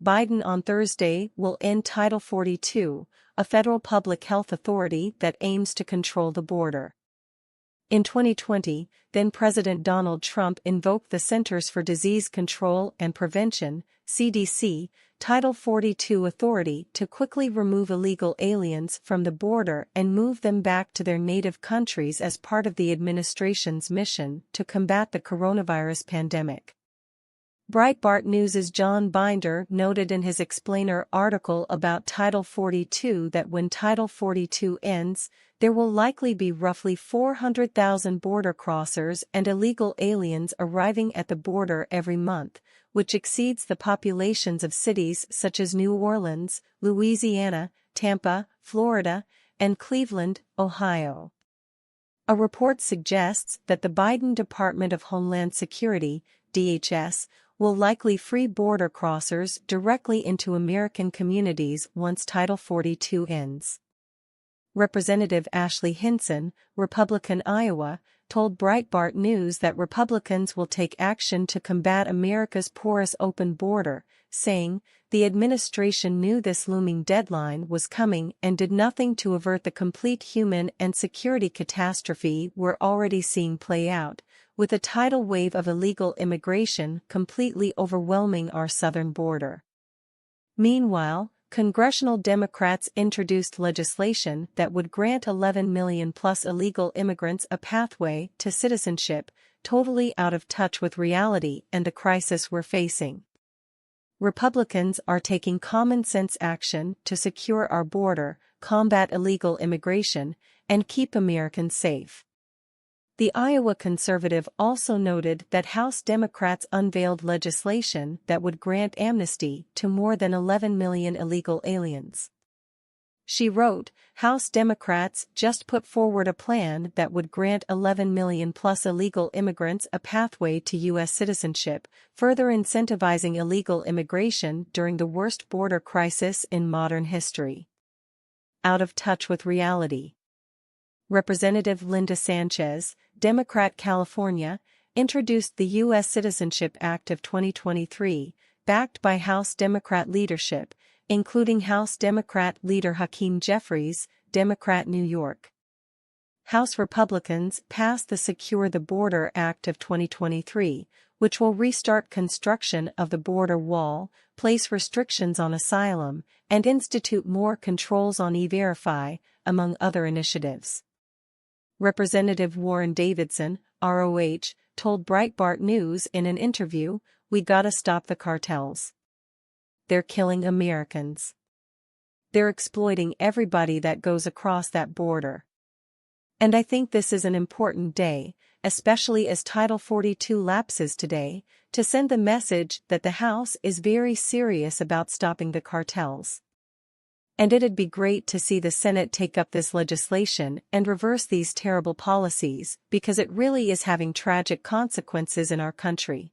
Biden on Thursday will end Title 42, a federal public health authority that aims to control the border. In 2020, then-President Donald Trump invoked the Centers for Disease Control and Prevention, CDC, Title 42 authority to quickly remove illegal aliens from the border and move them back to their native countries as part of the administration's mission to combat the coronavirus pandemic. Breitbart News' John Binder noted in his explainer article about Title 42 that when Title 42 ends, there will likely be roughly 400,000 border crossers and illegal aliens arriving at the border every month, which exceeds the populations of cities such as New Orleans, Louisiana, Tampa, Florida, and Cleveland, Ohio. A report suggests that the Biden Department of Homeland Security, DHS, will likely free border crossers directly into American communities once Title 42 ends. Representative Ashley Hinson, Republican Iowa, told Breitbart News that Republicans will take action to combat America's porous open border, saying, "The administration knew this looming deadline was coming and did nothing to avert the complete human and security catastrophe we're already seeing play out, with a tidal wave of illegal immigration completely overwhelming our southern border." Meanwhile, congressional Democrats introduced legislation that would grant 11 million-plus illegal immigrants a pathway to citizenship, totally out of touch with reality and the crisis we're facing. Republicans are taking common-sense action to secure our border, combat illegal immigration, and keep Americans safe. The Iowa conservative also noted that House Democrats unveiled legislation that would grant amnesty to more than 11 million illegal aliens. She wrote, "House Democrats just put forward a plan that would grant 11 million-plus illegal immigrants a pathway to U.S. citizenship, further incentivizing illegal immigration during the worst border crisis in modern history." Out of touch with reality. Representative Linda Sanchez, Democrat California, introduced the U.S. Citizenship Act of 2023, backed by House Democrat leadership, including House Democrat leader Hakeem Jeffries, Democrat New York. House Republicans passed the Secure the Border Act of 2023, which will restart construction of the border wall, place restrictions on asylum, and institute more controls on E-Verify, among other initiatives. Representative Warren Davidson, ROH, told Breitbart News in an interview, "We gotta stop the cartels. They're killing Americans. They're exploiting everybody that goes across that border." And I think this is an important day, especially as Title 42 lapses today, to send the message that the House is very serious about stopping the cartels. And it'd be great to see the Senate take up this legislation and reverse these terrible policies, because it really is having tragic consequences in our country.